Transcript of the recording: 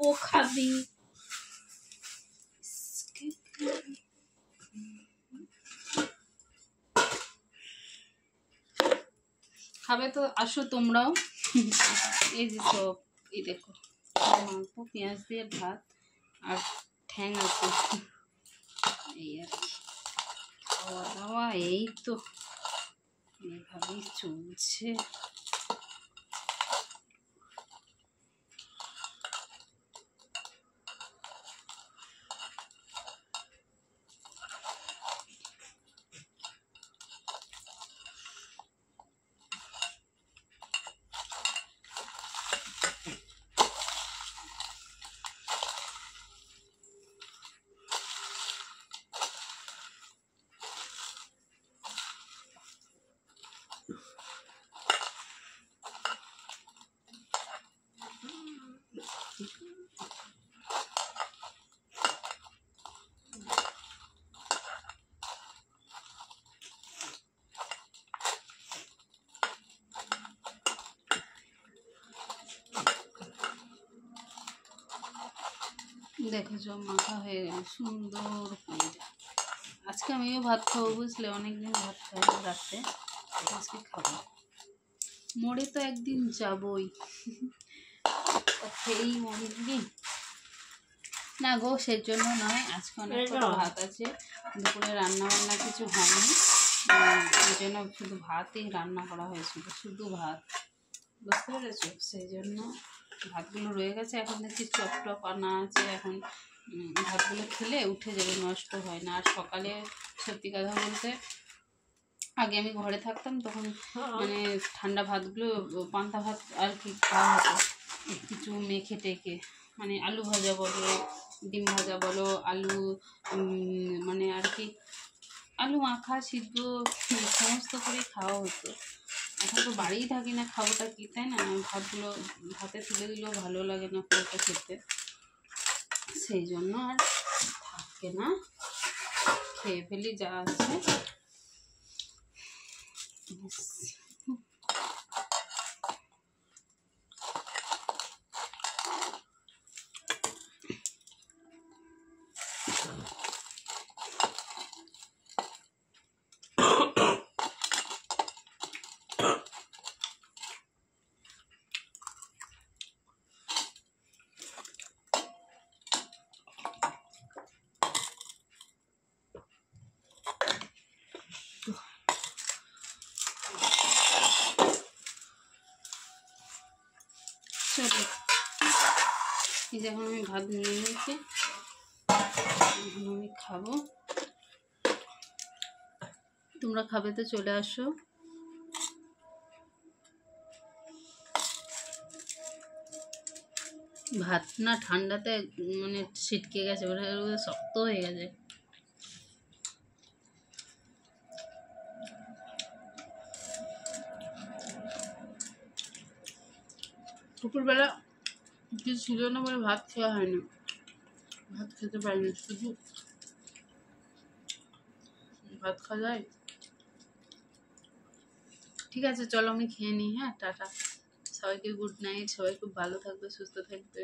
ও খাবি খাবে তো আসো তোমরাও। এই যে সব এই দেখো মাংস পেঁয়াজ দিয়ে ভাত আর ঠ্যাং আছে, এই আর কি খাওয়া দাওয়া এই তো এইভাবেই চলছে। দেখো সব মাখা হয়ে গেল সুন্দর করে। আজকে আমিও ভাত খাবো বুঝলে, অনেকদিন ভাত খাই রাতে, আজকে খাবো। মোড়ে তো একদিন যাবই, খেয়েই মরি না গো, সেই জন্য নয়, আজকে অনেক ভাত আছে, দুপুরে রান্না বান্না কিছু হয়নি, সেই জন্য শুধু ভাতই রান্না করা হয়েছিল, শুধু ভাত, বুঝতে পেরেছো? সেই জন্য ভাতগুলো রয়ে গেছে, এখন দেখছি চপ টপ আনা আছে, এখন ভাতগুলো খেলে উঠে যাবে, নষ্ট হয় না। আর সকালে সত্যি কথা বলতে আগে আমি ঘরে থাকতাম তখন মানে ঠান্ডা ভাতগুলো পান্তা ভাত আর কি খাওয়া হতো, কিছু মেখে টেকে, মানে আলু ভাজা বলো, ডিম ভাজা বলো, আলু মানে আর কি আলু মাখা সিদ্ধ সমস্ত করে খাওয়া হতো। এখন তো বাড়িই থাকি না, খাবোটা কি, তাই না? ভাতগুলো ভাতে তুলে দিলেও ভালো লাগে না পুরোটা খেতে, সেই জন্য আর থাকে না, খেয়ে ফেলি যা আছে। চলো, এই যে এখন আমি ভাত নিয়ে নিয়েছি, এখন আমি খাবো, তোমরা খাবে তো চলে আসো। ভাত না ঠান্ডাতে মানে ছিটকে গেছে, মানে শক্ত হয়ে গেছে। দুপুরবেলা কিছু ছিল না বলে ভাত খাওয়া হয়নি, ভাত খেতে পারিনি, শুধু ভাত খাওয়া যায়। ঠিক আছে চলো আমি খেয়ে নিই, হ্যাঁ টাটা, সবাইকে গুড নাইট, সবাই খুব ভালো থাকবে, সুস্থ থাকবে।